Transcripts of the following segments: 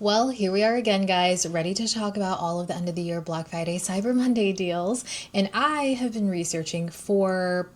Well, here we are again, guys, ready to talk about all of the end of the year Black Friday, Cyber Monday deals. And I have been researching for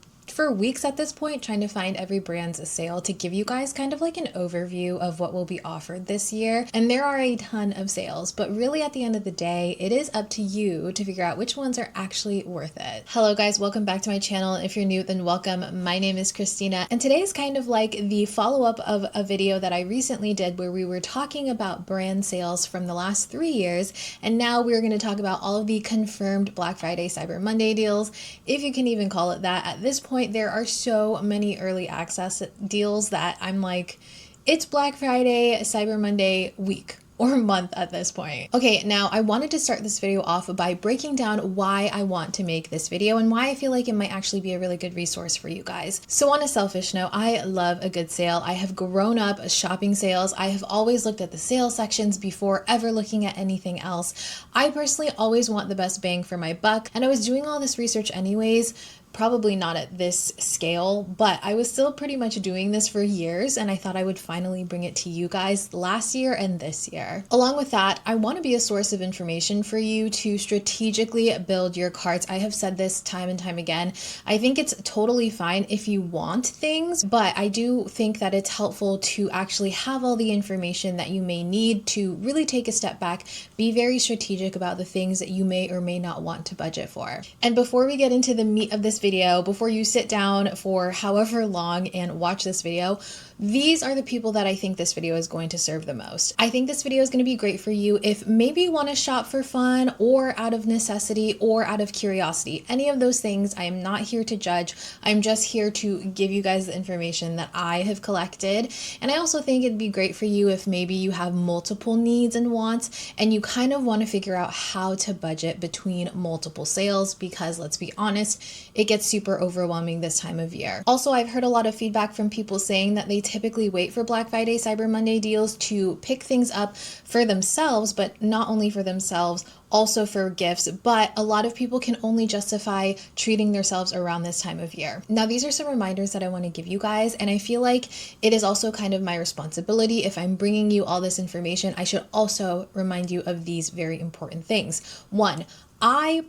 weeks at this point, trying to find every brand's sale to give you guys kind of like an overview of what will be offered this year. And there are a ton of sales, but really at the end of the day, it is up to you to figure out which ones are actually worth it. Hello guys, welcome back to my channel. If you're new, then welcome. My name is Christina, and today is kind of like the follow-up of a video that I recently did where we were talking about brand sales from the last 3 years, and now we're going to talk about all of the confirmed Black Friday, Cyber Monday deals, if you can even call it that. At this point, there are so many early access deals that I'm like, it's Black Friday, Cyber Monday week or month at this point. Okay, now I wanted to start this video off by breaking down why I want to make this video and why I feel like it might actually be a really good resource for you guys. So on a selfish note, I love a good sale. I have grown up shopping sales. I have always looked at the sale sections before ever looking at anything else. I personally always want the best bang for my buck, and I was doing all this research anyways. Probably not at this scale, but I was still pretty much doing this for years, and I thought I would finally bring it to you guys last year and this year. Along with that, I want to be a source of information for you to strategically build your carts. I have said this time and time again. I think it's totally fine if you want things, but I do think that it's helpful to actually have all the information that you may need to really take a step back, be very strategic about the things that you may or may not want to budget for. And before we get into the meat of this video, before you sit down for however long and watch this video, these are the people that I think this video is going to serve the most. I think this video is going to be great for you if maybe you want to shop for fun or out of necessity or out of curiosity. Any of those things, I am not here to judge. I'm just here to give you guys the information that I have collected. And I also think it'd be great for you if maybe you have multiple needs and wants and you kind of want to figure out how to budget between multiple sales, because let's be honest, it gets super overwhelming this time of year. Also, I've heard a lot of feedback from people saying that they typically wait for Black Friday, Cyber Monday deals to pick things up for themselves, but not only for themselves, also for gifts, but a lot of people can only justify treating themselves around this time of year. Now, these are some reminders that I want to give you guys, and I feel like it is also kind of my responsibility. If I'm bringing you all this information, I should also remind you of these very important things. One, I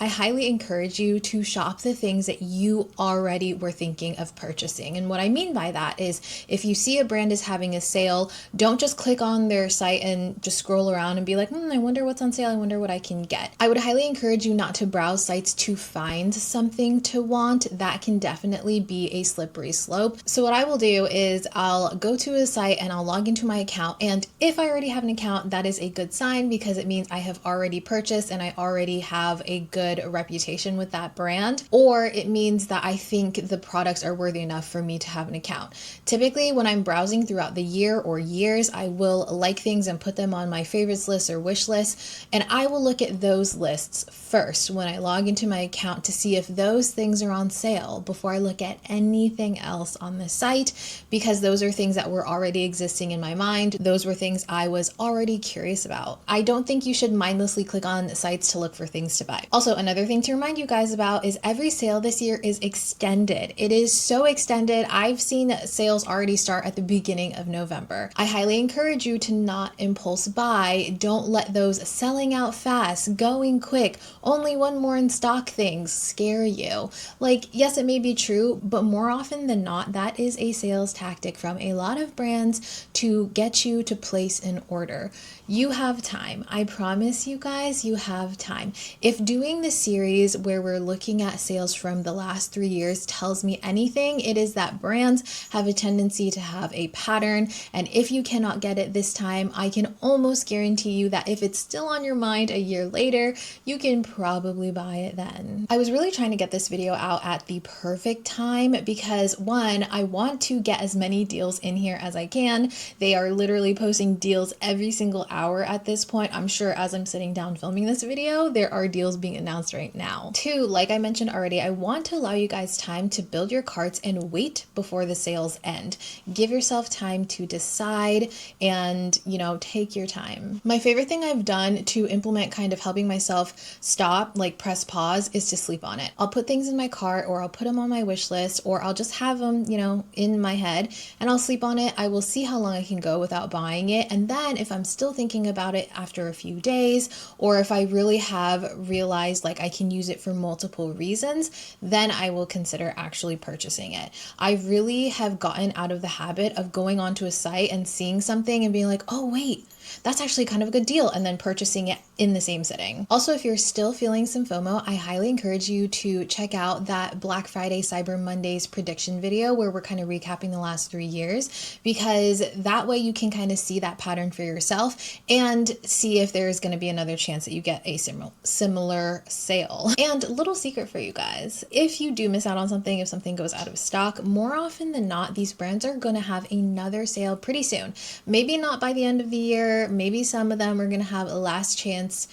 highly encourage you to shop the things that you already were thinking of purchasing. And what I mean by that is if you see a brand is having a sale, don't just click on their site and just scroll around and be like, I wonder what's on sale. I wonder what I can get. I would highly encourage you not to browse sites to find something to want. That can definitely be a slippery slope. So what I will do is I'll go to a site and I'll log into my account. And if I already have an account, that is a good sign because it means I have already purchased and I already have a good reputation with that brand, or it means that I think the products are worthy enough for me to have an account. Typically, when I'm browsing throughout the year or years, I will like things and put them on my favorites list or wish list, and I will look at those lists first when I log into my account to see if those things are on sale before I look at anything else on the site, because those are things that were already existing in my mind. Those were things I was already curious about. I don't think you should mindlessly click on sites to look for things to buy. Also, another thing to remind you guys about is every sale this year is extended. It is so extended. I've seen sales already start at the beginning of November. I highly encourage you to not impulse buy. Don't let those selling out fast, going quick, only one more in stock things scare you. Like, yes, it may be true, but more often than not, that is a sales tactic from a lot of brands to get you to place an order. You have time. I promise you guys, you have time. If doing this series where we're looking at sales from the last 3 years tells me anything, it is that brands have a tendency to have a pattern, and if you cannot get it this time, I can almost guarantee you that if it's still on your mind a year later, you can probably buy it then. I was really trying to get this video out at the perfect time because, one, I want to get as many deals in here as I can. They are literally posting deals every single hour at this point. I'm sure as I'm sitting down filming this video, there are deals being announced right now. Two, like I mentioned already, I want to allow you guys time to build your carts and wait before the sales end. Give yourself time to decide and, take your time. My favorite thing I've done to implement implement kind of helping myself stop, like press pause, is to sleep on it. I'll put things in my cart, or I'll put them on my wish list, or I'll just have them, you know, in my head, and I'll sleep on it. I will see how long I can go without buying it. And then if I'm still thinking about it after a few days, or if I really have realized like I can use it for multiple reasons, then I will consider actually purchasing it. I really have gotten out of the habit of going onto a site and seeing something and being like, oh wait, that's actually kind of a good deal, and then purchasing it in the same sitting. Also, if you're still feeling some FOMO, I highly encourage you to check out that Black Friday Cyber Mondays prediction video where we're kind of recapping the last 3 years, because that way you can kind of see that pattern for yourself and see if there's going to be another chance that you get a similar sale. And a little secret for you guys, if you do miss out on something, if something goes out of stock, more often than not, these brands are going to have another sale pretty soon. Maybe not by the end of the year, maybe some of them are going to have a last chance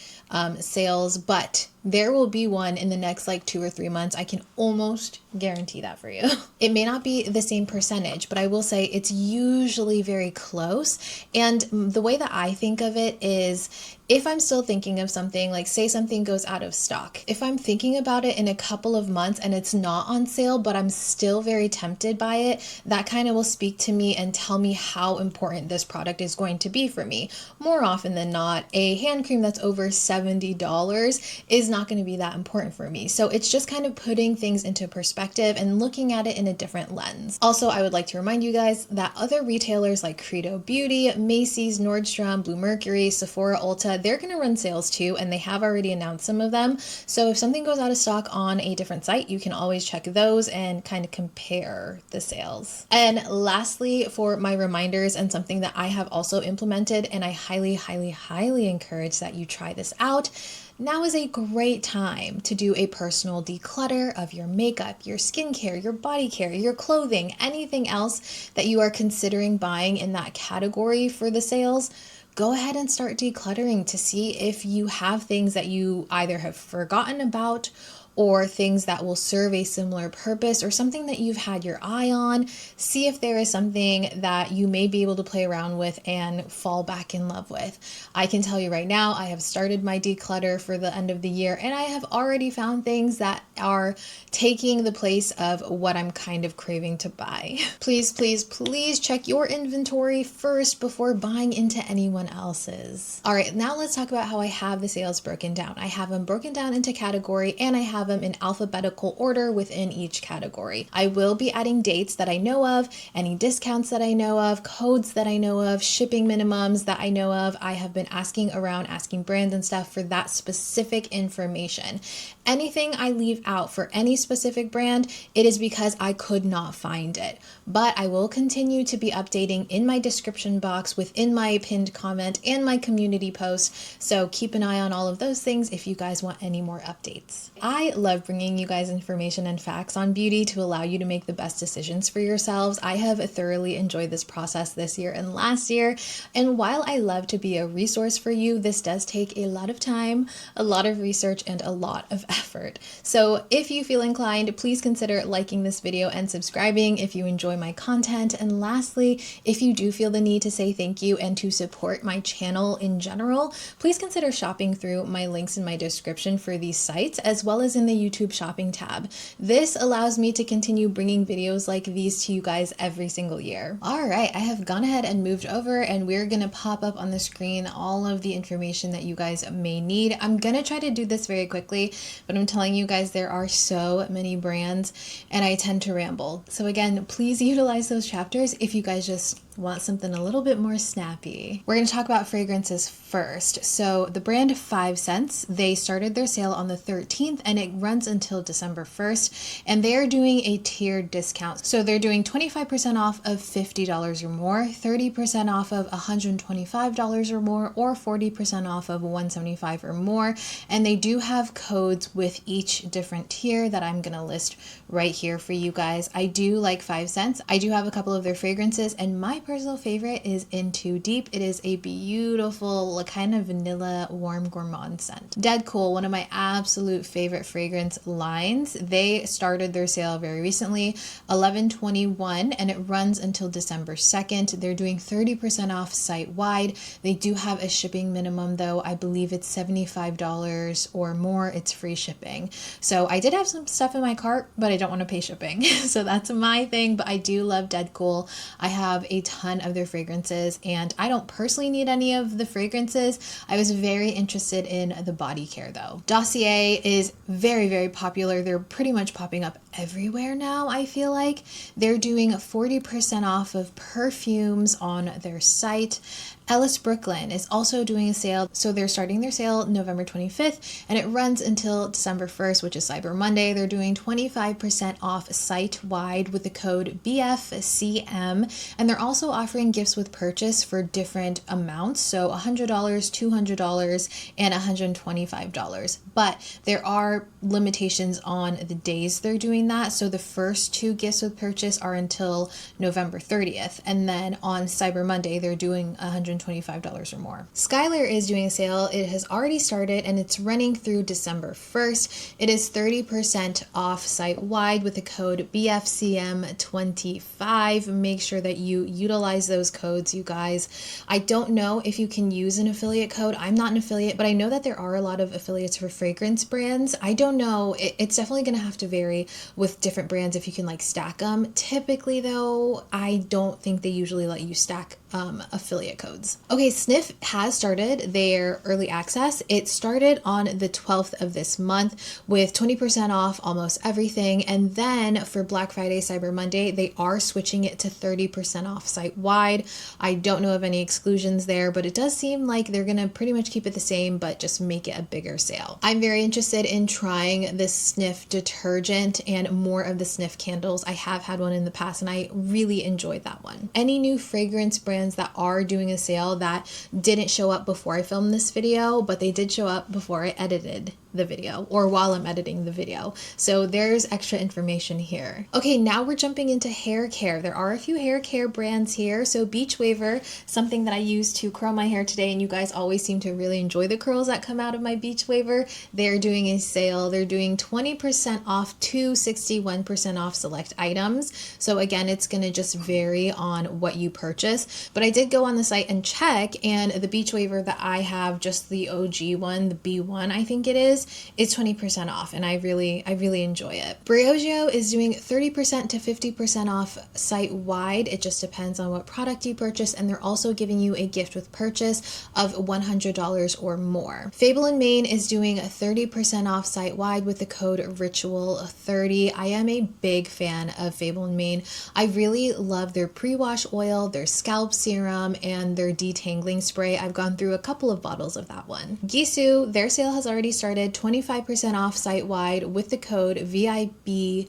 sales, but there will be one in the next like 2 or 3 months. I can almost guarantee that for you. It may not be the same percentage, but I will say it's usually very close. And the way that I think of it is, if I'm still thinking of something, like say something goes out of stock, if I'm thinking about it in a couple of months and it's not on sale, but I'm still very tempted by it, that kind of will speak to me and tell me how important this product is going to be for me. More often than not, a hand cream that's over $70 is not going to be that important for me. So it's just kind of putting things into perspective and looking at it in a different lens. Also, I would like to remind you guys that other retailers like Credo Beauty, Macy's, Nordstrom, Bluemercury, Sephora, Ulta, they're going to run sales too, and they have already announced some of them. So if something goes out of stock on a different site, you can always check those and kind of compare the sales. And lastly, for my reminders, and something that I have also implemented, and I highly, highly, highly encourage that you try this out. Now is a great time to do a personal declutter of your makeup, your skincare, your body care, your clothing, anything else that you are considering buying in that category for the sales. Go ahead and start decluttering to see if you have things that you either have forgotten about, or things that will serve a similar purpose, or something that you've had your eye on. See if there is something that you may be able to play around with and fall back in love with. I can tell you right now, I have started my declutter for the end of the year, and I have already found things that are taking the place of what I'm kind of craving to buy. Please, please, please check your inventory first before buying into anyone else's. All right, now let's talk about how I have the sales broken down. I have them broken down into category, and I have them in alphabetical order within each category. I will be adding dates that I know of, any discounts that I know of, codes that I know of, shipping minimums that I know of. I have been asking around, asking brands and stuff for that specific information. Anything I leave out for any specific brand, it is because I could not find it. But I will continue to be updating in my description box, within my pinned comment, and my community post. So keep an eye on all of those things if you guys want any more updates. I love bringing you guys information and facts on beauty to allow you to make the best decisions for yourselves. I have thoroughly enjoyed this process this year and last year. And while I love to be a resource for you, this does take a lot of time, a lot of research, and a lot of effort. So if you feel inclined, please consider liking this video and subscribing if you enjoy my content. And lastly, if you do feel the need to say thank you and to support my channel in general, please consider shopping through my links in my description for these sites, as well as in the YouTube shopping tab. This allows me to continue bringing videos like these to you guys every single year. All right, I have gone ahead and moved over, and we're gonna pop up on the screen all of the information that you guys may need. I'm gonna try to do this very quickly, but I'm telling you guys, there are so many brands and I tend to ramble. So again, please utilize those chapters if you guys just want something a little bit more snappy. We're going to talk about fragrances first. So the brand 5 Scents, they started their sale on the 13th and it runs until December 1st, and they are doing a tiered discount. So they're doing 25% off of $50 or more, 30% off of $125 or more, or 40% off of $175 or more. And they do have codes with each different tier that I'm going to list right here for you guys. I do like 5 Scents. I do have a couple of their fragrances, and my personal favorite is In Too Deep. It is a beautiful, like, kind of vanilla, warm gourmand scent. DEDCOOL, one of my absolute favorite fragrance lines. They started their sale very recently, 11/21, and it runs until December 2nd. They're doing 30% off site-wide. They do have a shipping minimum though. I believe it's $75 or more. It's free shipping. So I did have some stuff in my cart, but I don't want to pay shipping. So that's my thing, but I do love DEDCOOL. I have a ton of their fragrances and I don't personally need any of the fragrances. I was very interested in the body care though. DOSSIER is very, very popular. They're pretty much popping up everywhere now, I feel like. They're doing 40% off of perfumes on their site. ELLIS Brooklyn is also doing a sale. So they're starting their sale November 25th and it runs until December 1st, which is Cyber Monday. They're doing 25% off site-wide with the code BFCM. And they're also offering gifts with purchase for different amounts. So $100, $200, and $125. But there are limitations on the days they're doing that. So the first 2 gifts with purchase are until November 30th. And then on Cyber Monday, they're doing $125 or more. SKYLAR is doing a sale. It has already started and it's running through December 1st. It is 30% off site-wide with the code BFCM25. Make sure that you utilize those codes, you guys. I don't know if you can use an affiliate code. I'm not an affiliate, but I know that there are a lot of affiliates for fragrance brands. I don't know. It's definitely going to have to vary with different brands if you can like stack them. Typically though, I don't think they usually let you stack affiliate codes. Okay, SNIF has started their early access. It started on the 12th of this month with 20% off almost everything. And then for Black Friday, Cyber Monday, they are switching it to 30% off site-wide. I don't know of any exclusions there, but it does seem like they're gonna pretty much keep it the same, but just make it a bigger sale. I'm very interested in trying this SNIF detergent and more of the SNIF candles. I have had one in the past and I really enjoyed that one. Any new fragrance brands that are doing a sale that didn't show up before I filmed this video, but they did show up before I edited the video or while I'm editing the video. So there's extra information here. Okay, now we're jumping into hair care. There are a few hair care brands here. So BEACHWAVER, something that I use to curl my hair today, and you guys always seem to really enjoy the curls that come out of my BEACHWAVER. They're doing a sale. They're doing 20% off to 61% off select items. So again, it's gonna just vary on what you purchase. But I did go on the site and check, and the BEACHWAVER that I have, just the OG one, the B1 I think it is 20% off, and I really enjoy it. Briogeo is doing 30% to 50% off site-wide. It just depends on what product you purchase, and they're also giving you a gift with purchase of $100 or more. FABLE&MANE is doing 30% off site-wide with the code RITUAL30. I am a big fan of FABLE&MANE. I really love their pre-wash oil, their scalp serum, and their detangling spray. I've gone through a couple of bottles of that one. GISOU, their sale has already started, 25% off site-wide with the code VIP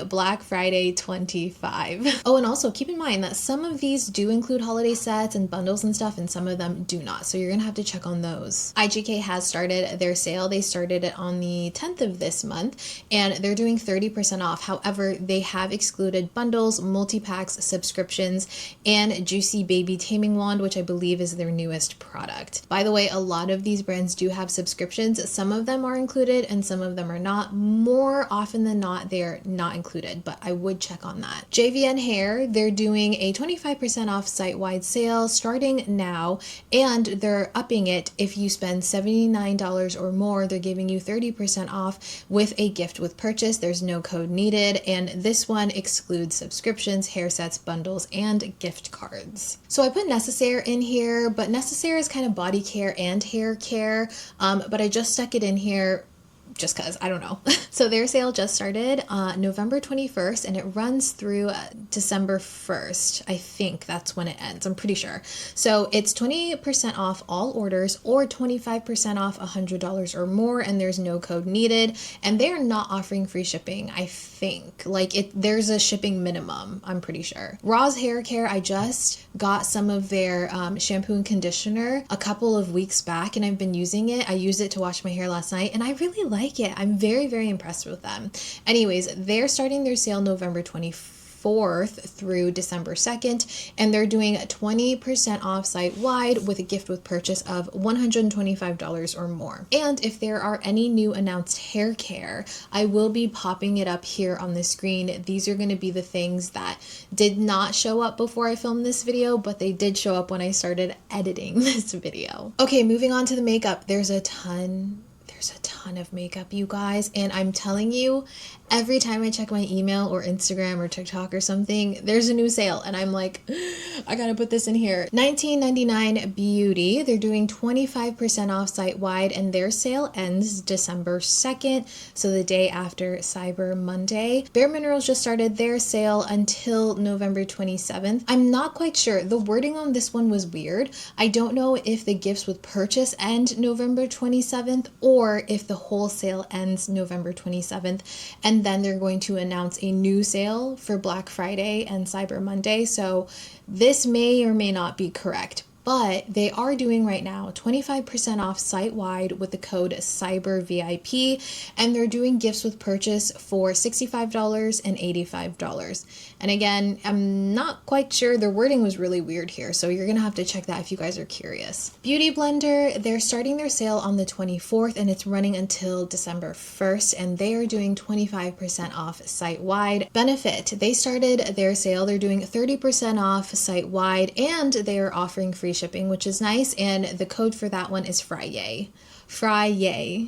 Black Friday 25. Oh, and also keep in mind that some of these do include holiday sets and bundles and stuff, and some of them do not. So you're gonna have to check on those. IGK has started their sale. They started it on the 10th of this month, and they're doing 30% off. However, they have excluded bundles, multi-packs, subscriptions, and Juicy Baby Taming Wand, which I believe is their newest product. By the way, a lot of these brands do have subscriptions. Some of them are included and some of them are not. More often than not, they're not included, but I would check on that. JVN Hair, they're doing a 25% off site-wide sale starting now, and they're upping it. If you spend $79 or more, they're giving you 30% off with a gift with purchase. There's no code needed, and this one excludes subscriptions, hair sets, bundles, and gift cards. So I put Nécessaire in here, but Nécessaire is kind of body care and hair care, but I just stuck it in here just because, I don't know. So their sale just started November 21st and it runs through December 1st. I think that's when it ends. I'm pretty sure. So it's 20% off all orders or 25% off $100 or more, and there's no code needed. And they're not offering free shipping, I think. Like there's a shipping minimum, I'm pretty sure. Raw's Hair Care, I just got some of their shampoo and conditioner a couple of weeks back and I've been using it. I used it to wash my hair last night and I really like it. I'm very, very impressed with them. Anyways, they're starting their sale November 25th. 24th through December 2nd, and they're doing 20% off site-wide with a gift with purchase of $125 or more. And if there are any new announced hair care, I will be popping it up here on the screen. These are going to be the things that did not show up before I filmed this video, but they did show up when I started editing this video. Okay, moving on to the makeup. There's a ton of makeup, you guys, and I'm telling you, every time I check my email or Instagram or TikTok or something, there's a new sale, and I'm like, I gotta put this in here. $19.99 Beauty, they're doing 25% off site-wide, and their sale ends December 2nd, so the day after Cyber Monday. BareMinerals just started their sale until November 27th. I'm not quite sure. The wording on this one was weird. I don't know if the gifts with purchase end November 27th or if the wholesale ends November 27th, and then they're going to announce a new sale for Black Friday and Cyber Monday. So this may or may not be correct, but they are doing right now 25% off site-wide with the code CYBERVIP, and they're doing gifts with purchase for $65 and $85. And again, I'm not quite sure. Their wording was really weird here, so you're gonna have to check that if you guys are curious. Beauty Blender, they're starting their sale on the 24th, and it's running until December 1st, and they are doing 25% off site-wide. Benefit, they started their sale. They're doing 30% off site-wide, and they are offering free shipping, which is nice, and the code for that one is FRYAY. FRYAY.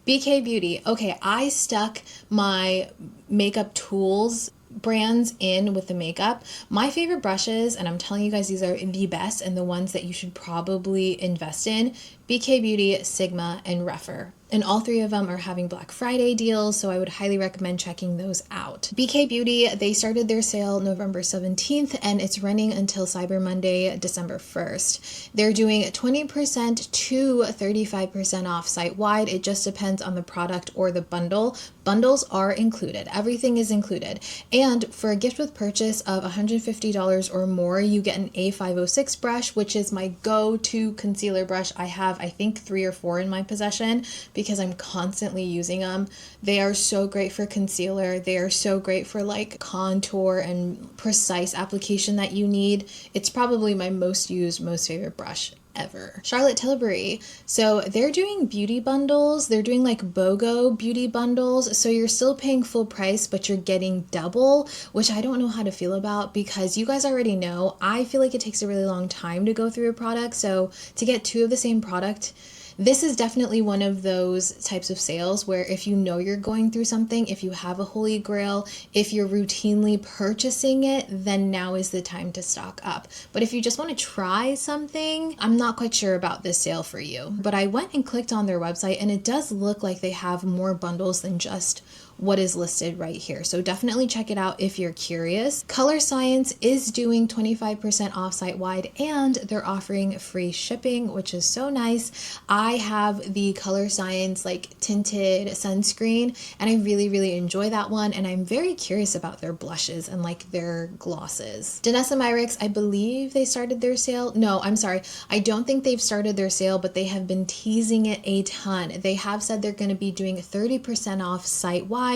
BK Beauty. Okay, I stuck my makeup tools brands in with the makeup. My favorite brushes, and I'm telling you guys, these are the best and the ones that you should probably invest in: BK Beauty, Sigma, and Refer. And all three of them are having Black Friday deals, so I would highly recommend checking those out. BK Beauty, they started their sale November 17th, and it's running until Cyber Monday, December 1st. They're doing 20% to 35% off site-wide. It just depends on the product or the bundle. Bundles are included. Everything is included. And for a gift with purchase of $150 or more, you get an A506 brush, which is my go-to concealer brush. I have, I think, 3 or 4 in my possession because I'm constantly using them. They are so great for concealer. They are so great for like contour and precise application that you need. It's probably my most used, most favorite brush ever. Charlotte Tilbury. So they're doing beauty bundles. They're doing like BOGO beauty bundles. So you're still paying full price, but you're getting double, which I don't know how to feel about, because you guys already know, I feel like it takes a really long time to go through a product. So to get 2 of the same product, this is definitely one of those types of sales where if you know you're going through something, if you have a holy grail, if you're routinely purchasing it, then now is the time to stock up. But if you just want to try something, I'm not quite sure about this sale for you. But I went and clicked on their website, and it does look like they have more bundles than just what is listed right here. So definitely check it out if you're curious. COLORSCIENCE is doing 25% off site-wide, and they're offering free shipping, which is so nice. I have the COLORSCIENCE like tinted sunscreen, and I really enjoy that one, and I'm very curious about their blushes and like their glosses. DANESSA MYRICKS, I believe they started their sale. No, I'm sorry. I don't think they've started their sale, but they have been teasing it a ton. They have said they're going to be doing 30% off site-wide,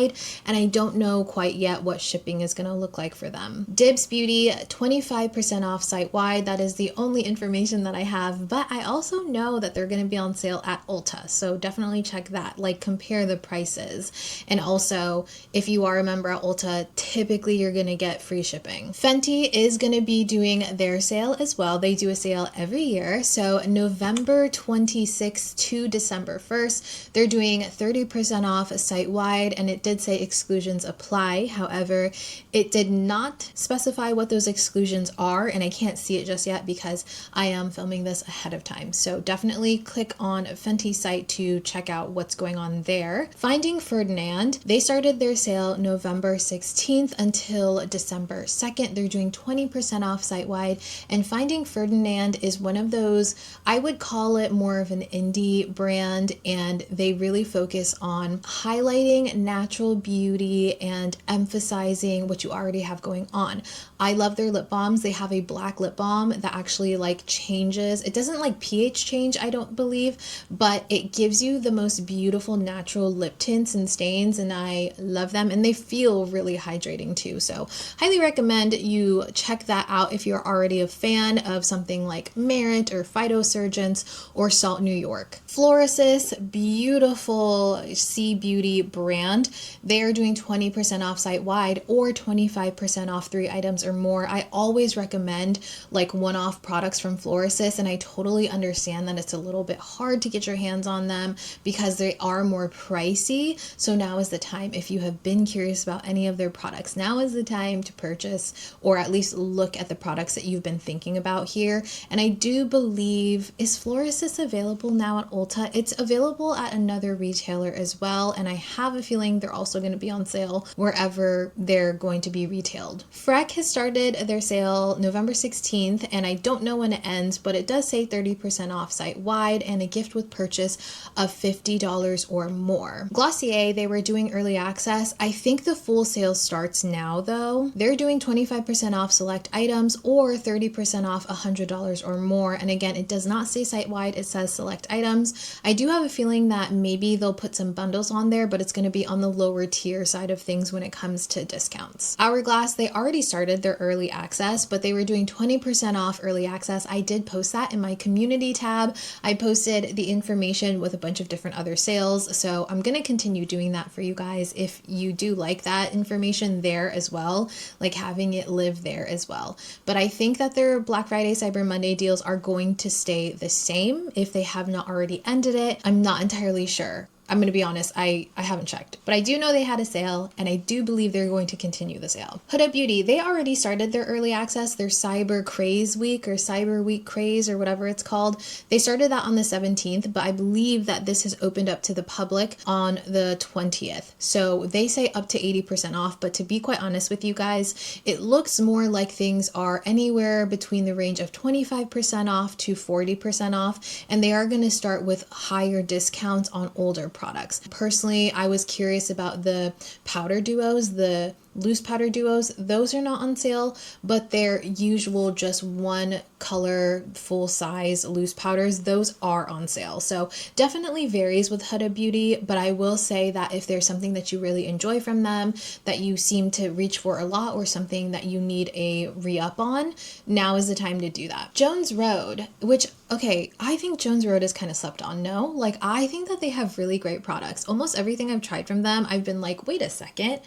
and I don't know quite yet what shipping is going to look like for them. DIBS Beauty, 25% off site-wide. That is the only information that I have, but I also know that they're going to be on sale at Ulta, so definitely check that, like compare the prices. And also, if you are a member at Ulta, typically you're going to get free shipping. FENTY is going to be doing their sale as well. They do a sale every year, so November 26th to December 1st, they're doing 30% off site-wide, and it did say exclusions apply. However, it did not specify what those exclusions are, and I can't see it just yet because I am filming this ahead of time. So definitely click on Fenty's site to check out what's going on there. Finding Ferdinand, they started their sale November 16th until December 2nd. They're doing 20% off site-wide, and Finding Ferdinand is one of those, I would call it more of an indie brand, and they really focus on highlighting natural natural beauty and emphasizing what you already have going on. I love their lip balms. They have a black lip balm that actually like changes. It doesn't like pH change, I don't believe, but it gives you the most beautiful natural lip tints and stains, and I love them, and they feel really hydrating too. So highly recommend you check that out if you're already a fan of something like Merit or Phytosurgeons or Salt New York. FLORASIS, beautiful Sea Beauty brand. They are doing 20% off site-wide or 25% off 3 items or more. I always recommend like one-off products from FLORASIS, and I totally understand that it's a little bit hard to get your hands on them because they are more pricey. So now is the time, if you have been curious about any of their products, now is the time to purchase or at least look at the products that you've been thinking about here. And I do believe, is FLORASIS available now at Ulta? It's available at another retailer as well, and I have a feeling they're also going to be on sale wherever they're going to be retailed. FRECK has started their sale November 16th, and I don't know when it ends, but it does say 30% off site-wide and a gift with purchase of $50 or more. Glossier, they were doing early access. I think the full sale starts now though. They're doing 25% off select items or 30% off $100 or more, and again, it does not say site-wide, it says select items. I do have a feeling that maybe they'll put some bundles on there, but it's going to be on the lower tier side of things when it comes to discounts. Hourglass, they already started their early access, but they were doing 20% off early access. I did post that in my community tab. I posted the information with a bunch of different other sales, so I'm going to continue doing that for you guys if you do like that information there as well, like having it live there as well. But I think that their Black Friday, Cyber Monday deals are going to stay the same if they have not already ended it. I'm not entirely sure. I'm going to be honest, I haven't checked, but I do know they had a sale, and I do believe they're going to continue the sale. Huda Beauty, they already started their early access, their Cyber Craze Week or Cyber Week Craze or whatever it's called. They started that on the 17th, but I believe that this has opened up to the public on the 20th. So they say up to 80% off, but to be quite honest with you guys, it looks more like things are anywhere between the range of 25% off to 40% off, and they are going to start with higher discounts on older products. Personally, I was curious about the powder duos, the loose powder duos. Those are not on sale, but their usual just one color full size loose powders, those are on sale. So definitely varies with Huda Beauty, but I will say that if there's something that you really enjoy from them, that you seem to reach for a lot, or something that you need a re-up on, now is the time to do that. Jones Road, which, okay, I think Jones Road is kind of slept on, no? Like, I think that they have really great products. Almost everything I've tried from them, I've been like, wait a second,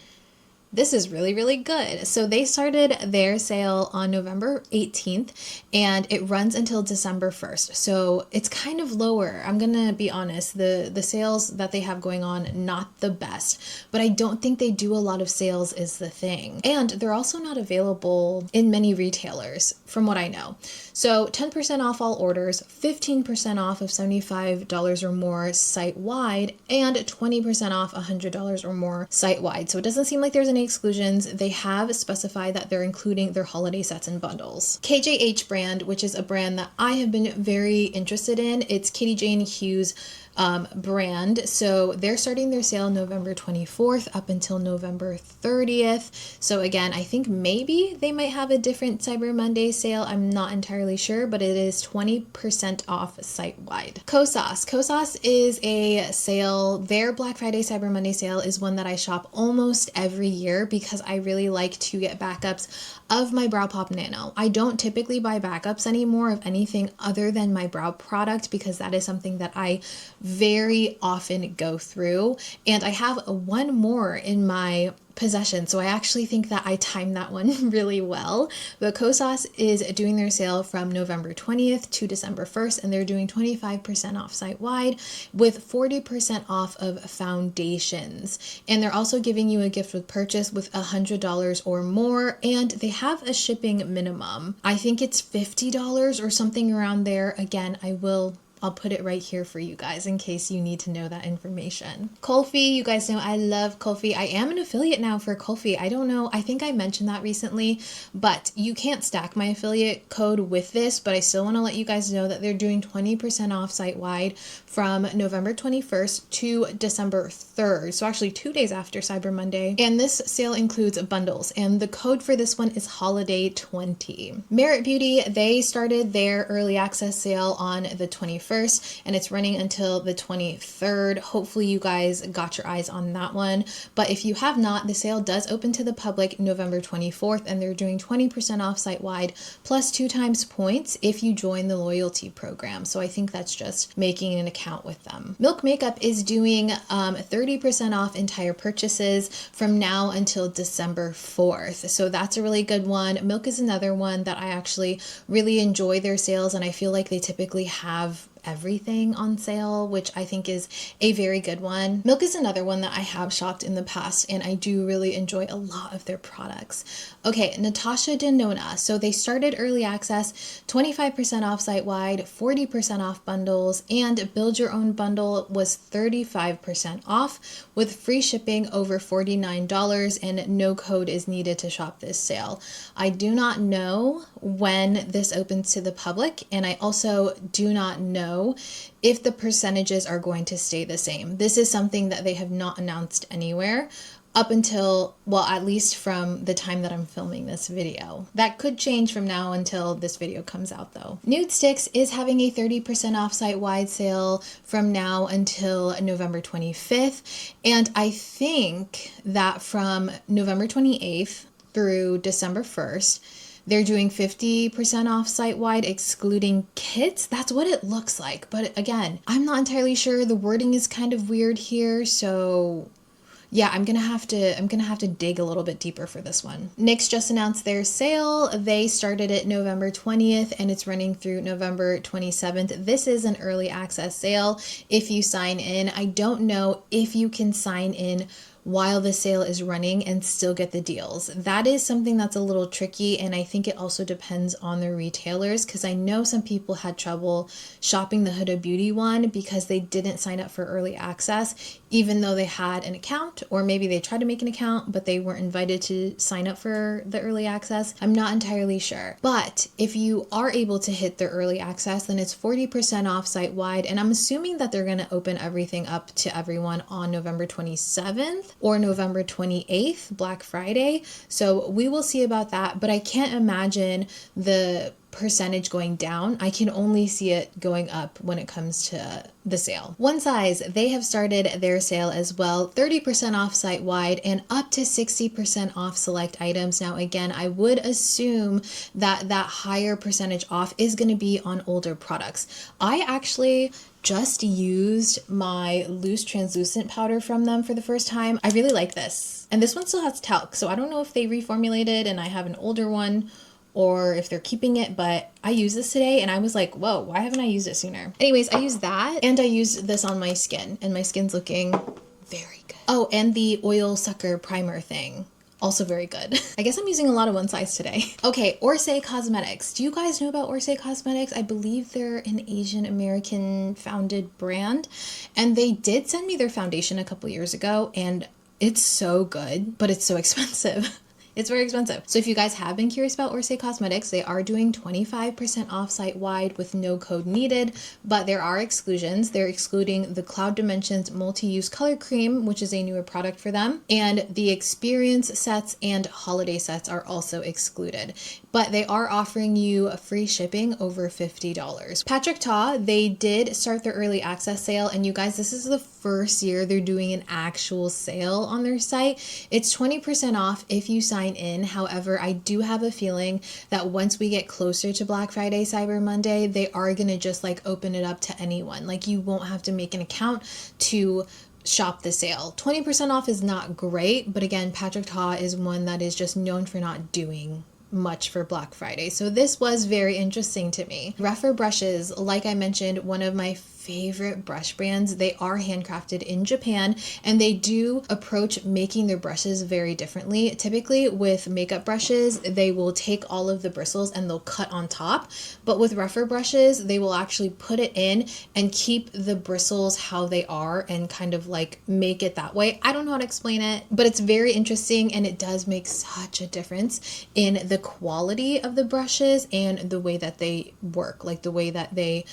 this is really, really good. So they started their sale on November 18th and it runs until December 1st. So it's kind of lower. I'm gonna be honest, the sales that they have going on, not the best, but I don't think they do a lot of sales is the thing. And they're also not available in many retailers from what I know. So 10% off all orders, 15% off of $75 or more site-wide, and 20% off $100 or more site-wide. So it doesn't seem like there's any exclusions. They have specified that they're including their holiday sets and bundles. KJH.BRAND, which is a brand that I have been very interested in. It's Katie Jane Hughes' brand. So they're starting their sale November 24th up until November 30th. So again, I think maybe they might have a different Cyber Monday sale. I'm not entirely sure, but it is 20% off site-wide. KOSAS. KOSAS is a sale. Their Black Friday, Cyber Monday sale is one that I shop almost every year because I really like to get backups of my Brow Pop Nano. I don't typically buy backups anymore of anything other than my brow product because that is something that I very often go through, and I have one more in my possession, so I actually think that I timed that one really well. But KOSAS is doing their sale from November 20th to December 1st, and they're doing 25% off site-wide with 40% off of foundations. And they're also giving you a gift with purchase with $100 or more, and they have a shipping minimum. I think it's $50 or something around there. Again, I will I'll put it right here for you guys in case you need to know that information. Kulfi, you guys know I love Kulfi. I am an affiliate now for Kulfi. I don't know, I think I mentioned that recently, but you can't stack my affiliate code with this, but I still want to let you guys know that they're doing 20% off site-wide from November 21st to December 3rd. So actually 2 days after Cyber Monday. And this sale includes bundles, and the code for this one is Holiday20. Merit Beauty, they started their early access sale on the 21st, and it's running until the 23rd. Hopefully you guys got your eyes on that one, but if you have not, the sale does open to the public November 24th, and they're doing 20% off site-wide plus 2 times points if you join the loyalty program. So I think that's just making an account with them. Milk Makeup is doing 30% off entire purchases from now until December 4th. So that's a really good one. Milk is another one that I actually really enjoy their sales, and I feel like they typically have everything on sale, which I think is a very good one. Milk is another one that I have shopped in the past, and I do really enjoy a lot of their products. Okay, Natasha Denona. So they started early access, 25% off site-wide, 40% off bundles, and build your own bundle was 35% off with free shipping over $49, and no code is needed to shop this sale. I do not know when this opens to the public, and I also do not know if the percentages are going to stay the same. This is something that they have not announced anywhere up until, well, at least from the time that I'm filming this video. That could change from now until this video comes out though. Nude Sticks is having a 30% off site-wide sale from now until November 25th. And I think that from November 28th through December 1st, they're doing 50% off site-wide, excluding kits. That's what it looks like. But again, I'm not entirely sure. The wording is kind of weird here. So yeah, I'm gonna have to dig a little bit deeper for this one. NYX just announced their sale. They started it November 20th and it's running through November 27th. This is an early access sale. If you sign in, I don't know if you can sign in while the sale is running and still get the deals. That is something that's a little tricky, and I think it also depends on the retailers, because I know some people had trouble shopping the Huda Beauty one because they didn't sign up for early access, even though they had an account, or maybe they tried to make an account, but they weren't invited to sign up for the early access. I'm not entirely sure. But if you are able to hit the early access, then it's 40% off site-wide, and I'm assuming that they're gonna open everything up to everyone on November 27th. Or November 28th, Black Friday. So we will see about that, but I can't imagine the percentage going down. I can only see it going up when it comes to the sale. One Size, they have started their sale as well, 30% off site-wide and up to 60% off select items. Now again, I would assume that that higher percentage off is going to be on older products. I actually just used my loose translucent powder from them for the first time. I really like this. And this one still has talc, so I don't know if they reformulated and I have an older one or if they're keeping it, but I used this today and I was like, whoa, why haven't I used it sooner? Anyways, I used that and I used this on my skin, and my skin's looking very good. Oh, and the oil sucker primer thing. Also very good. I guess I'm using a lot of One Size today. Okay, Orsay Cosmetics. Do you guys know about Orsay Cosmetics? I believe they're an Asian American founded brand, and they did send me their foundation a couple years ago, and it's so good, but it's so expensive. It's very expensive. So if you guys have been curious about Orsay Cosmetics, they are doing 25% off site-wide with no code needed, but there are exclusions. They're excluding the Cloud Dimensions Multi-Use Color Cream, which is a newer product for them, and the Experience sets and Holiday sets are also excluded. But they are offering you free shipping over $50. Patrick Ta, they did start their early access sale, and you guys, this is the first year they're doing an actual sale on their site. It's 20% off if you sign in. However, I do have a feeling that once we get closer to Black Friday, Cyber Monday, they are gonna just like open it up to anyone. Like, you won't have to make an account to shop the sale. 20% off is not great, but again, Patrick Ta is one that is just known for not doing much for Black Friday. So this was very interesting to me. Rougher brushes, like I mentioned, one of my favorite brush brands. They are handcrafted in Japan, and they do approach making their brushes very differently. Typically with makeup brushes, they will take all of the bristles and they'll cut on top, but with rougher brushes, they will actually put it in and keep the bristles how they are and kind of like make it that way. I don't know how to explain it, but it's very interesting, and it does make such a difference in the quality of the brushes and the way that they work, like the way that they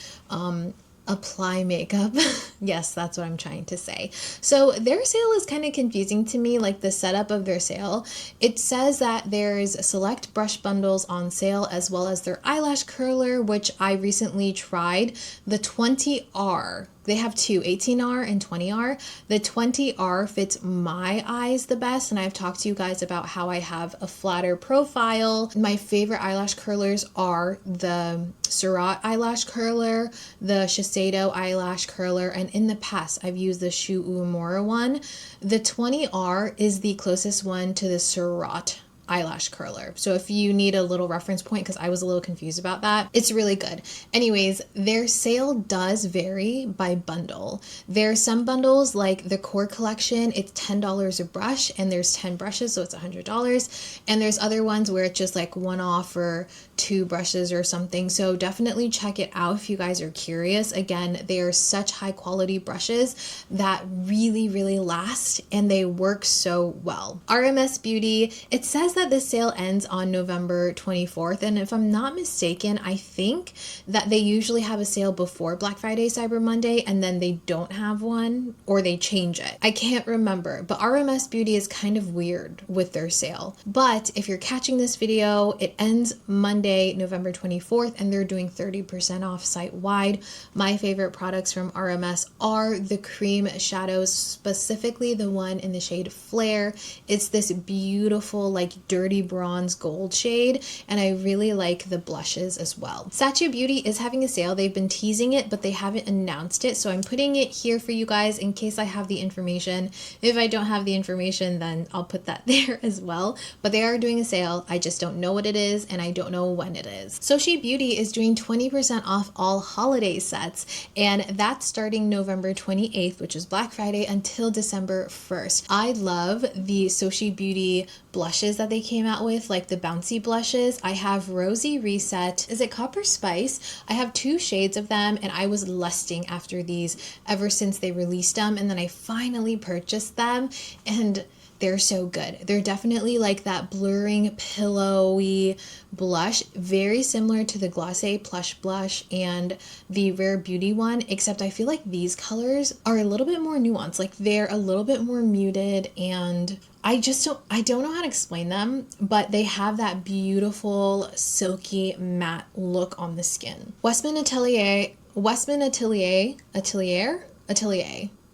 apply makeup. Yes, that's what I'm trying to say. So their sale is kind of confusing to me, like the setup of their sale. It says that there's select brush bundles on sale, as well as their eyelash curler, which I recently tried. The 20R. They have two, 18R and 20R. The 20R fits my eyes the best, and I've talked to you guys about how I have a flatter profile. My favorite eyelash curlers are the Surratt eyelash curler, the Shiseido eyelash curler, and in the past I've used the Shu Uemura one. The 20R is the closest one to the Surratt eyelash curler. So if you need a little reference point, because I was a little confused about that, it's really good. Anyways, their sale does vary by bundle. There are some bundles like the core collection, it's $10 a brush, and there's 10 brushes, so it's $100. And there's other ones where it's just like one off or 2 brushes or something. So definitely check it out if you guys are curious. Again, they are such high quality brushes that really last, and they work so well. RMS Beauty, it says that this sale ends on November 24th, and if I'm not mistaken, I think that they usually have a sale before Black Friday, Cyber Monday, and then they don't have one, or they change it. I can't remember, but RMS Beauty is kind of weird with their sale. But if you're catching this video, it ends Monday, November 24th, and they're doing 30% off site-wide. My favorite products from RMS are the cream shadows, specifically the one in the shade Flare. It's this beautiful, like, dirty bronze gold shade, and I really like the blushes as well. Sachi Beauty is having a sale. They've been teasing it, but they haven't announced it, so I'm putting it here for you guys in case I have the information. If I don't have the information, then I'll put that there as well. But they are doing a sale. I just don't know what it is, and I don't know when it is. Soshi Beauty is doing 20% off all holiday sets, and that's starting November 28th, which is Black Friday, until December 1st. I love the Soshi Beauty blushes that they came out with, like the bouncy blushes. I have Rosy Reset. Is it Copper Spice? I have 2 shades of them, and I was lusting after these ever since they released them, and then I finally purchased them, and they're so good. They're definitely like that blurring, pillowy blush, very similar to the Glossier Plush Blush and the Rare Beauty one, except I feel like these colors are a little bit more nuanced. Like they're a little bit more muted, and I don't know how to explain them, but they have that beautiful silky matte look on the skin. Westman Atelier,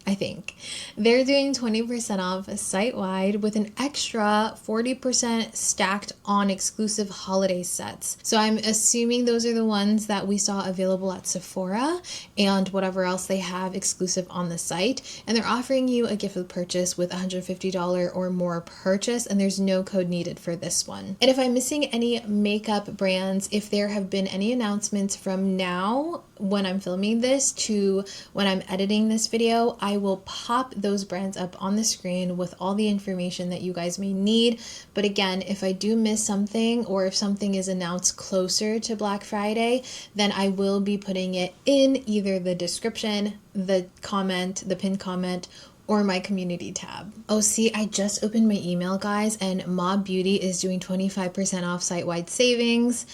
I think. They're doing 20% off site-wide with an extra 40% stacked on exclusive holiday sets. So I'm assuming those are the ones that we saw available at Sephora and whatever else they have exclusive on the site. And they're offering you a gift with purchase with $150 or more purchase, and there's no code needed for this one. And if I'm missing any makeup brands, if there have been any announcements from now when I'm filming this to when I'm editing this video, I will pop those brands up on the screen with all the information that you guys may need. But again, if I do miss something, or if something is announced closer to Black Friday, then I will be putting it in either the description, the comment, the pinned comment, or my community tab. Oh, see, I just opened my email, guys, and Mob Beauty is doing 25% off site-wide savings.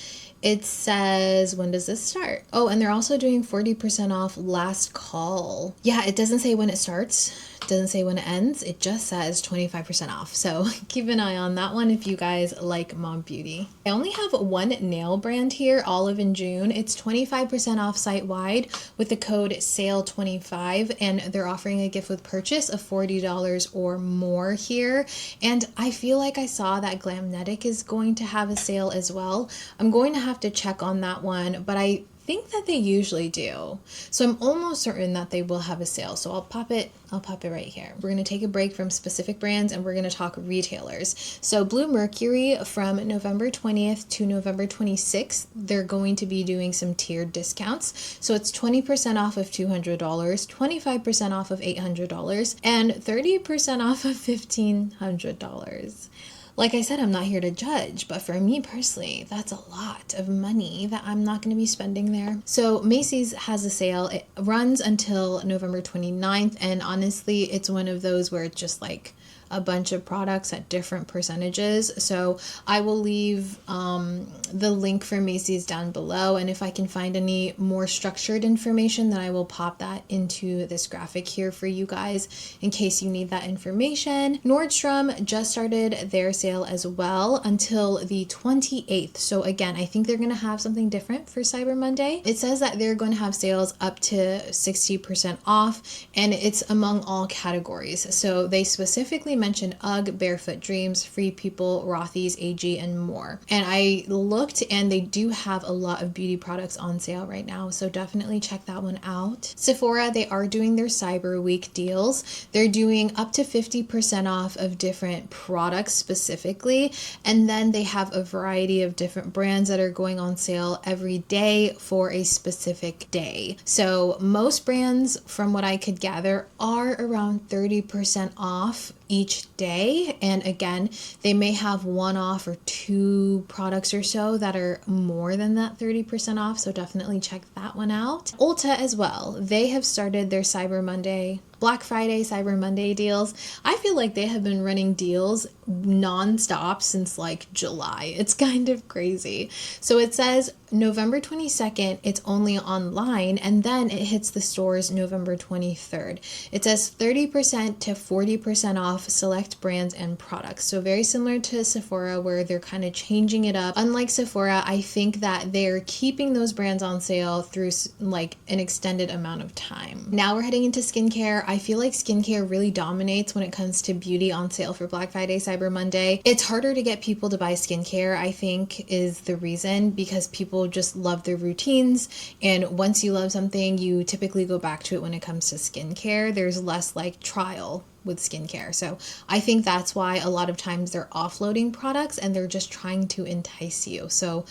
It says, when does this start? Oh, and they're also doing 40% off last call. Yeah, it doesn't say when it starts. It doesn't say when it ends. It just says 25% off. So keep an eye on that one if you guys like Mob Beauty. I only have one nail brand here, Olive&June. It's 25% off site-wide with the code SALE25, and they're offering a gift with purchase of $40 or more here. And I feel like I saw that Glamnetic is going to have a sale as well. I'm going to have to check on that one, but I think that they usually do. So I'm almost certain that they will have a sale. So I'll pop it right here. We're going to take a break from specific brands and we're going to talk retailers. So Bluemercury, from November 20th to November 26th, they're going to be doing some tiered discounts. So it's 20% off of $200, 25% off of $800, and 30% off of $1,500. Like I said, I'm not here to judge, but for me personally, that's a lot of money that I'm not going to be spending there. So Macy's has a sale. It runs until November 29th, and honestly, it's one of those where it's just like a bunch of products at different percentages. So I will leave the link for Macy's down below, and if I can find any more structured information, then I will pop that into this graphic here for you guys in case you need that information. Nordstrom just started their sale as well until the 28th. So again, I think they're going to have something different for Cyber Monday. It says that they're going to have sales up to 60% off, and it's among all categories. So they specifically mentioned UGG, Barefoot Dreams, Free People, Rothy's, AG, and more. And I looked, and they do have a lot of beauty products on sale right now, so definitely check that one out. Sephora, they are doing their Cyber Week deals. They're doing up to 50% off of different products specifically, and then they have a variety of different brands that are going on sale every day for a specific day. So most brands, from what I could gather, are around 30% off each day, and again, they may have one off or two products or so that are more than that 30% off, so definitely check that one out. Ulta as well, they have started their Cyber Monday, Black Friday, Cyber Monday deals. I feel like they have been running deals non-stop since like July. It's kind of crazy. So it says November 22nd, it's only online, and then it hits the stores November 23rd. It says 30% to 40% off select brands and products. So very similar to Sephora, where they're kind of changing it up. Unlike Sephora, I think that they're keeping those brands on sale through like an extended amount of time. Now we're heading into skincare. I feel like skincare really dominates when it comes to beauty on sale for Black Friday, Cyber Monday. It's harder to get people to buy skincare, I think, is the reason, because people just love their routines, and once you love something, you typically go back to it when it comes to skincare. There's less like trial with skincare. So I think that's why a lot of times they're offloading products and they're just trying to entice you. So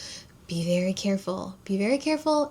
be very careful,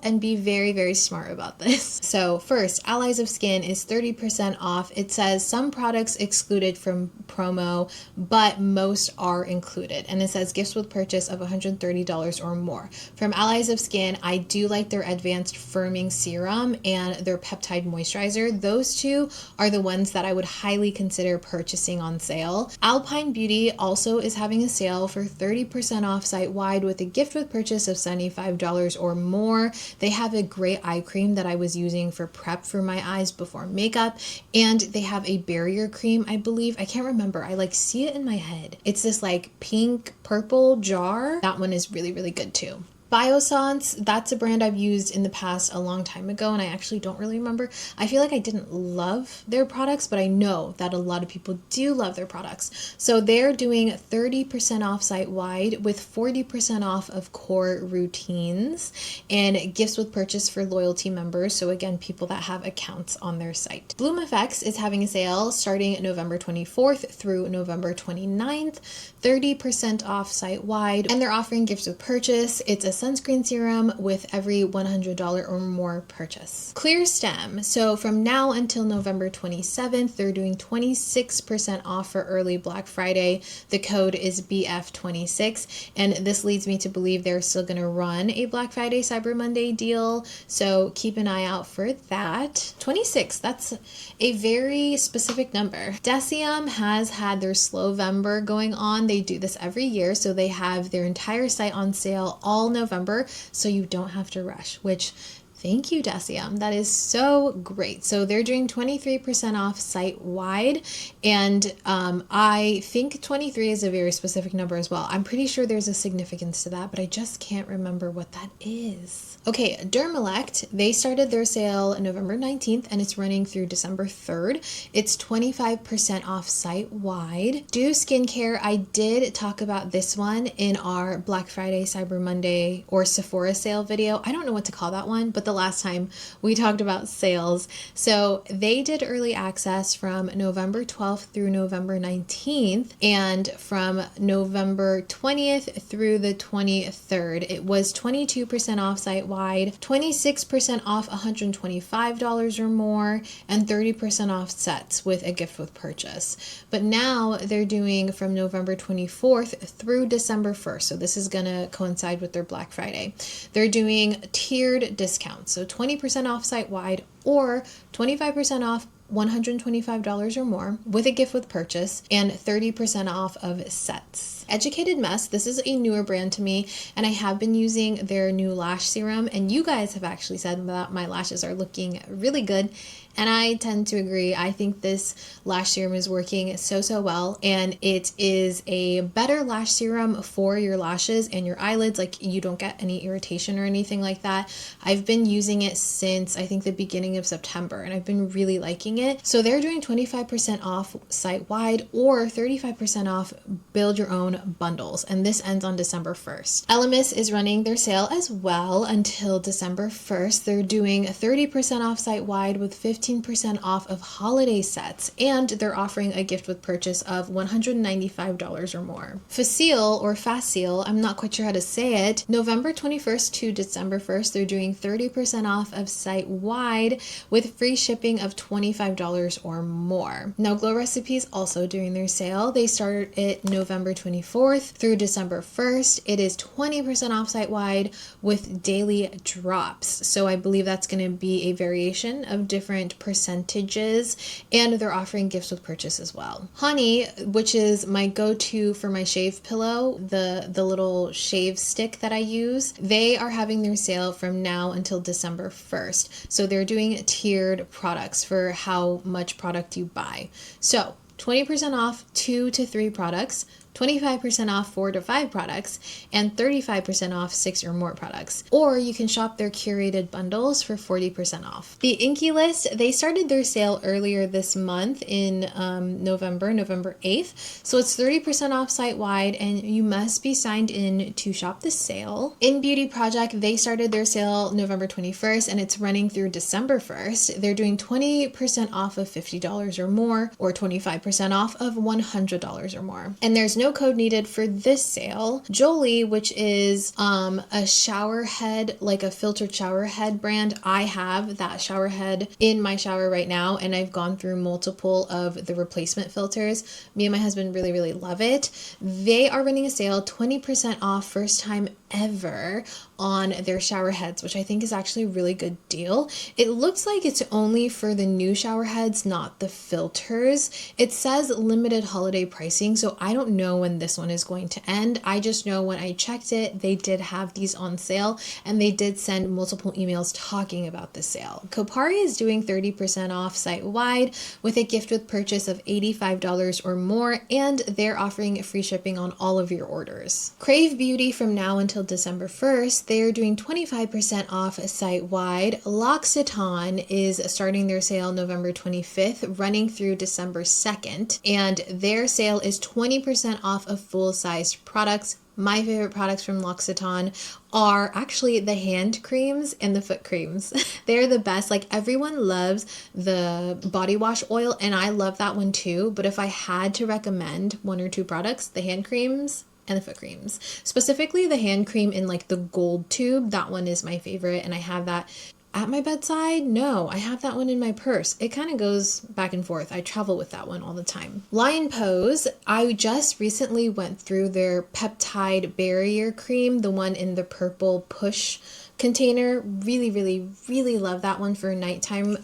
and be very, very smart about this. So first, Allies of Skin is 30% off. It says some products excluded from promo, but most are included. And it says gifts with purchase of $130 or more. From Allies of Skin, I do like their advanced firming serum and their peptide moisturizer. Those two are the ones that I would highly consider purchasing on sale. Alpine Beauty also is having a sale for 30% off site-wide with a gift with purchase of $75 or more. They have a great eye cream that I was using for prep for my eyes before makeup, and they have a barrier cream, I believe. I can't remember. I like see it in my head. It's this like pink purple jar. That one is really, really good too. Biossance, that's a brand I've used in the past a long time ago, and I actually don't really remember. I feel like I didn't love their products, but I know that a lot of people do love their products. So they're doing 30% off site-wide with 40% off of core routines and gifts with purchase for loyalty members. So again, people that have accounts on their site. Bloom FX is having a sale starting November 24th through November 29th, 30% off site-wide, and they're offering gifts with purchase. It's a sunscreen serum with every $100 or more purchase. Clear Stem, so from now until November 27th, they're doing 26% off for early Black Friday. The code is BF26, and this leads me to believe they're still going to run a Black Friday Cyber Monday deal, so keep an eye out for that. 26, that's a very specific number. DECOOL has had their Slowvember going on. They do this every year, so they have their entire site on sale all November, so you don't have to rush, which Thank you, DECOOL. That is so great. So they're doing 23% off site-wide, and I think 23 is a very specific number as well. I'm pretty sure there's a significance to that, but I just can't remember what that is. Okay, Dermalect, they started their sale November 19th, and it's running through December 3rd. It's 25% off site-wide. Do Skincare, I did talk about this one in our Black Friday, Cyber Monday, or Sephora sale video. I don't know what to call that one, but the last time we talked about sales. So they did early access from November 12th through November 19th, and from November 20th through the 23rd. It was 22% off site-wide, 26% off $125 or more, and 30% off sets with a gift with purchase. But now they're doing from November 24th through December 1st. So this is going to coincide with their Black Friday. They're doing tiered discounts. So 20% off site-wide or 25% off $125 or more with a gift with purchase, and 30% off of sets. Educated Mess, this is a newer brand to me, and I have been using their new lash serum, and you guys have actually said that my lashes are looking really good, and I tend to agree. I think this lash serum is working so well, and it is a better lash serum for your lashes and your eyelids. Like, you don't get any irritation or anything like that. I've been using it since I think the beginning of September, and I've been really liking it. So they're doing 25% off site-wide or 35% off build your own bundles, and this ends on December 1st. ELLIS is running their sale as well until December 1st. They're doing 30% off site-wide with 15% off of holiday sets, and they're offering a gift with purchase of $195 or more. Facile, I'm not quite sure how to say it, November 21st to December 1st, they're doing 30% off of site-wide with free shipping of $25 or more. Now, Glow Recipes also doing their sale. They started it November 24th through December 1st. It is 20% off site-wide with daily drops. So I believe that's going to be a variation of different percentages, and they're offering gifts with purchase as well. Honey, which is my go-to for my shave pillow, the little shave stick that I use, they are having their sale from now until December 1st. So they're doing tiered products for how much product you buy. So 20% off 2 to 3 products, 25% off 4 to 5 products, and 35% off 6 or more products. Or you can shop their curated bundles for 40% off. The Inky List, they started their sale earlier this month in November 8th. So it's 30% off site-wide, and you must be signed in to shop the sale. In Beauty Project, they started their sale November 21st, and it's running through December 1st. They're doing 20% off of $50 or more, or 25% off of $100 or more. And there's no code needed for this sale. Jolie, which is a shower head, like a filtered shower head brand. I have that shower head in my shower right now, and I've gone through multiple of the replacement filters. Me and my husband really love it. They are running a sale 20% off first time ever on their shower heads, which I think is actually a really good deal. It looks like it's only for the new shower heads, not the filters. It says limited holiday pricing, so I don't know when this one is going to end. I just know when I checked it, they did have these on sale, and they did send multiple emails talking about the sale. Kopari is doing 30% off site-wide with a gift with purchase of $85 or more, and they're offering free shipping on all of your orders. Crave Beauty, from now until December 1st, they are doing 25% off site-wide. L'Occitane is starting their sale November 25th, running through December 2nd, and their sale is 20% off of full-sized products. My favorite products from L'Occitane are actually the hand creams and the foot creams. They're the best. Like, everyone loves the body wash oil, and I love that one too. But if I had to recommend 1 or 2 products, the hand creams and the foot creams. Specifically the hand cream in like the gold tube, that one is my favorite, and I have that at my bedside. No, I have that one in my purse. It kind of goes back and forth. I travel with that one all the time. Lion Pose, I just recently went through their peptide barrier cream, the one in the purple push container. Really love that one for nighttime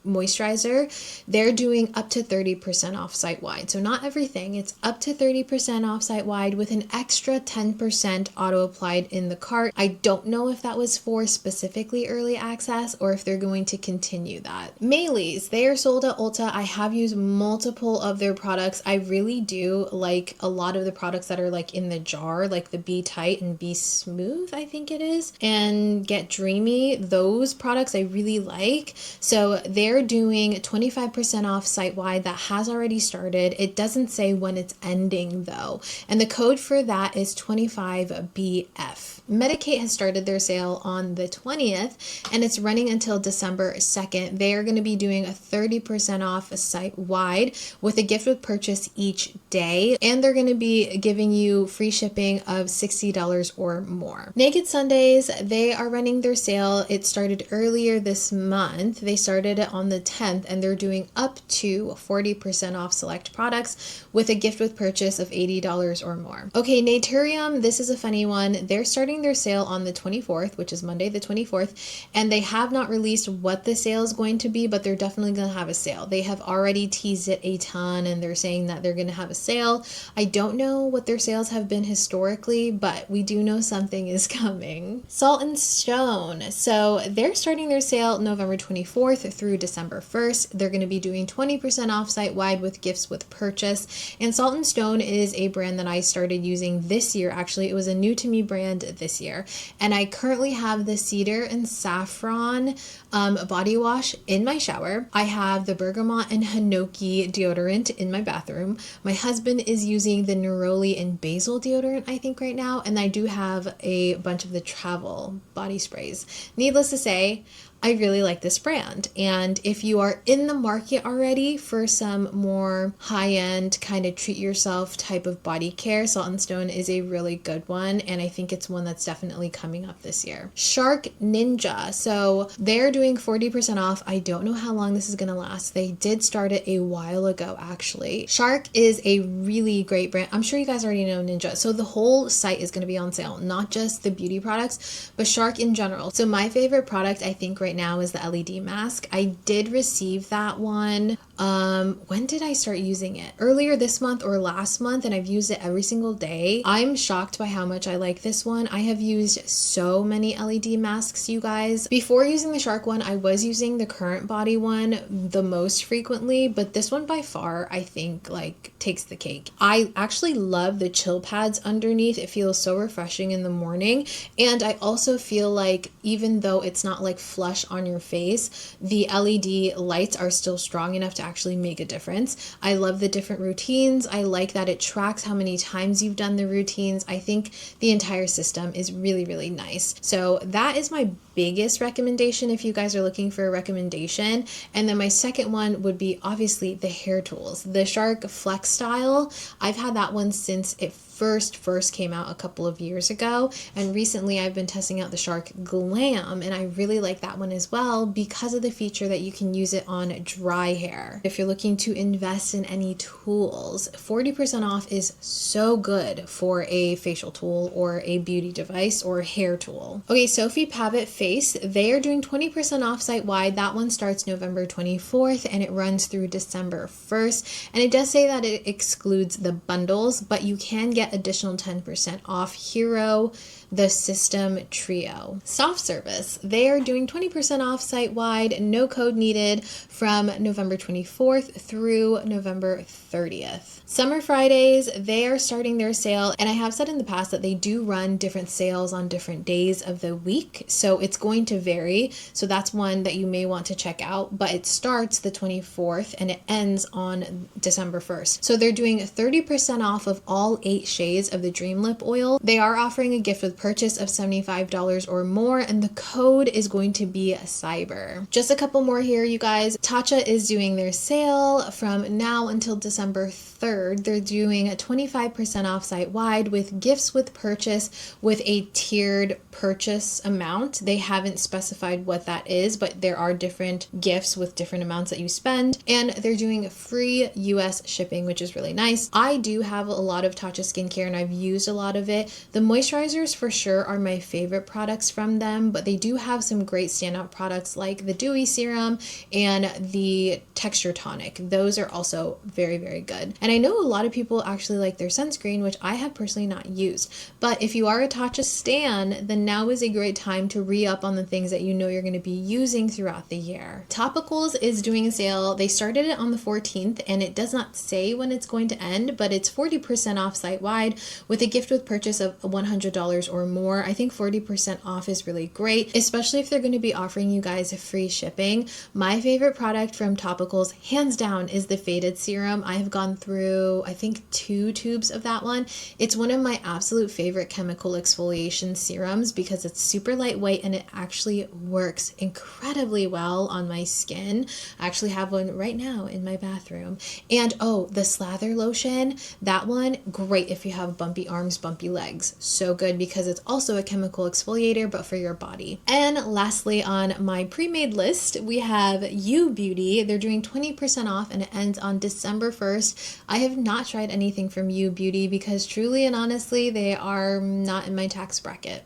moisturizer, they're doing up to 30% off site-wide. So not everything, it's up to 30% off site-wide with an extra 10% auto-applied in the cart. I don't know if that was for specifically early access or if they're going to continue that. MACY'S, they are sold at Ulta. I have used multiple of their products. I really do like a lot of the products that are like in the jar, like the Be Tight and Be Smooth, I think it is, and Get Dreamy. Those products I really like. So they're doing 25% off site-wide. That has already started. It doesn't say when it's ending though. And the code for that is 25BF. Medik8 has started their sale on the 20th and it's running until December 2nd. They are going to be doing a 30% off site-wide with a gift with purchase each day. And they're going to be giving you free shipping of $60 or more. Naked Sundays, they are running their sale. It started earlier this month. They started it on the 10th and they're doing up to 40% off select products with a gift with purchase of $80 or more. Okay, Naturium, this is a funny one. They're starting their sale on the 24th, which is Monday the 24th, and they have not released what the sale is going to be, but they're definitely going to have a sale. They have already teased it a ton and they're saying that they're going to have a sale. I don't know what their sales have been historically, but we do know something is coming. SALT&STONE, so they're starting their sale November 24th through December 1st. They're going to be doing 20% off site-wide with gifts with purchase. And SALT&STONE is a brand that I started using this year. Actually, it was a new to me brand this year. And I currently have the Cedar and Saffron body wash in my shower. I have the Bergamot and Hinoki deodorant in my bathroom. My husband is using the Neroli and Basil deodorant, I think, right now. And I do have a bunch of the travel body sprays. Needless to say, I really like this brand. And if you are in the market already for some more high-end kind of treat yourself type of body care, SALT&STONE is a really good one. And I think it's one that's definitely coming up this year. Shark Ninja. So they're doing 40% off. I don't know how long this is going to last. They did start it a while ago, actually. Shark is a really great brand. I'm sure you guys already know Ninja. So the whole site is going to be on sale, not just the beauty products, but Shark in general. So my favorite product, I think right now, is the LED mask. I did receive that one. When did I start using it? Earlier this month or last month, and I've used it every single day. I'm shocked by how much I like this one. I have used so many LED masks, you guys. Before using the Shark one, I was using the Current Body one the most frequently, but this one by far, I think, like, takes the cake. I actually love the chill pads underneath. It feels so refreshing in the morning. And I also feel like even though it's not like flush on your face, the LED lights are still strong enough to actually make a difference. I love the different routines. I like that it tracks how many times you've done the routines. I think the entire system is really, really nice. So that is my biggest recommendation if you guys are looking for a recommendation. And then my second one would be obviously the hair tools. The Shark Flex Style. I've had that one since it first came out a couple of years ago, and recently I've been testing out the Shark Glam, and I really like that one as well because of the feature that you can use it on dry hair. If you're looking to invest in any tools, 40% off is so good for a facial tool or a beauty device or hair tool. Okay, Sophie Pavitt Face, they are doing 20% off site-wide. That one starts November 24th and it runs through December 1st, and it does say that it excludes the bundles, but you can get additional 10% off Hero, the System Trio. Soft Service, they are doing 20% off site-wide, no code needed, from November 24th through November 30th. Summer Fridays, they are starting their sale, and I have said in the past that they do run different sales on different days of the week, so it's going to vary. So that's one that you may want to check out, but it starts the 24th and it ends on December 1st. So they're doing 30% off of all 8 shades of the Dream Lip Oil. They are offering a gift with purchase of $75 or more, and the code is going to be Cyber. Just a couple more here, you guys. Tatcha is doing their sale from now until December 3rd. They're doing a 25% off site-wide with gifts with purchase with a tiered purchase amount. They haven't specified what that is, but there are different gifts with different amounts that you spend, and they're doing free US shipping, which is really nice. I do have a lot of Tatcha skincare and I've used a lot of it. The moisturizers for sure are my favorite products from them, but they do have some great standout products like the Dewy Serum and the Texture Tonic. Those are also very, very good. And I know a lot of people actually like their sunscreen, which I have personally not used. But if you are a Tatcha stan, then now is a great time to re-up on the things that you know you're going to be using throughout the year. Topicals is doing a sale. They started it on the 14th, and it does not say when it's going to end, but it's 40% off site-wide with a gift with purchase of $100 or more. I think 40% off is really great, especially if they're going to be offering you guys free shipping. My favorite product from Topicals, hands down, is the Faded Serum. I have gone through, I think, 2 tubes of that one. It's one of my absolute favorite chemical exfoliation serums because it's super lightweight and it actually works incredibly well on my skin. I actually have one right now in my bathroom. And oh, the Slather lotion, that one, great if you have bumpy arms, bumpy legs. So good because it's also a chemical exfoliator, but for your body. And lastly, on my pre-made list, we have You Beauty. They're doing 20% off and it ends on December 1st. I have not tried anything from You Beauty because truly and honestly, they are not in my tax bracket.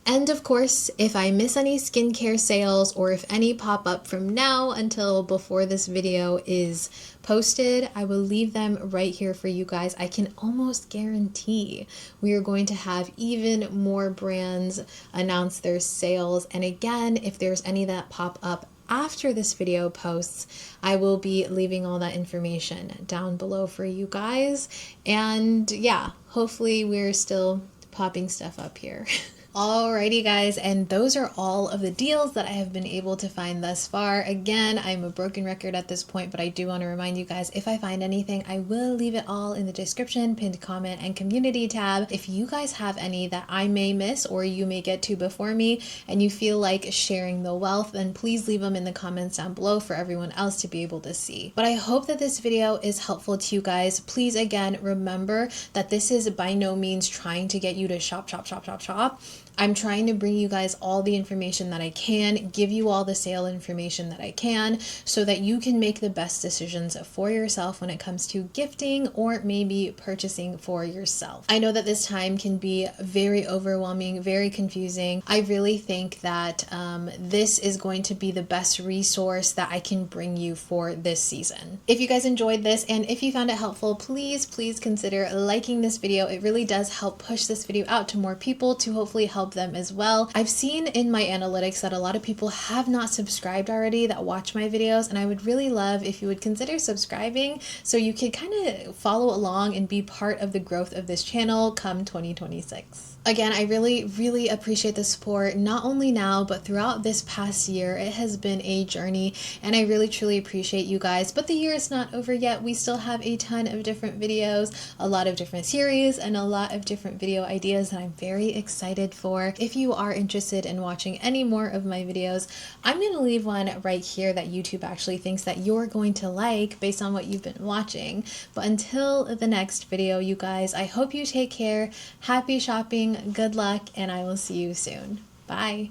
And of course, if I miss any skincare sales or if any pop up from now until before this video is posted, I will leave them right here for you guys. I can almost guarantee we are going to have even more brands announce their sales. And again, if there's any that pop up after this video posts, I will be leaving all that information down below for you guys. And yeah, hopefully we're still popping stuff up here. Alrighty guys, and those are all of the deals that I have been able to find thus far. Again, I'm a broken record at this point, but I do want to remind you guys, if I find anything, I will leave it all in the description, pinned comment, and community tab. If you guys have any that I may miss or you may get to before me and you feel like sharing the wealth, then please leave them in the comments down below for everyone else to be able to see. But I hope that this video is helpful to you guys. Please again, remember that this is by no means trying to get you to shop. I'm trying to bring you guys all the information that I can, give you all the sale information that I can, so that you can make the best decisions for yourself when it comes to gifting or maybe purchasing for yourself. I know that this time can be very overwhelming, very confusing. I really think that this is going to be the best resource that I can bring you for this season. If you guys enjoyed this and if you found it helpful, please consider liking this video. It really does help push this video out to more people to hopefully help them as well. I've seen in my analytics that a lot of people have not subscribed already that watch my videos, and I would really love if you would consider subscribing so you could kind of follow along and be part of the growth of this channel come 2026. Again, I really appreciate the support, not only now, but throughout this past year. It has been a journey, and I really truly appreciate you guys. But the year is not over yet. We still have a ton of different videos, a lot of different series, and a lot of different video ideas that I'm very excited for. If you are interested in watching any more of my videos, I'm going to leave one right here that YouTube actually thinks that you're going to like based on what you've been watching. But until the next video, you guys, I hope you take care. Happy shopping. Good luck, and I will see you soon. Bye.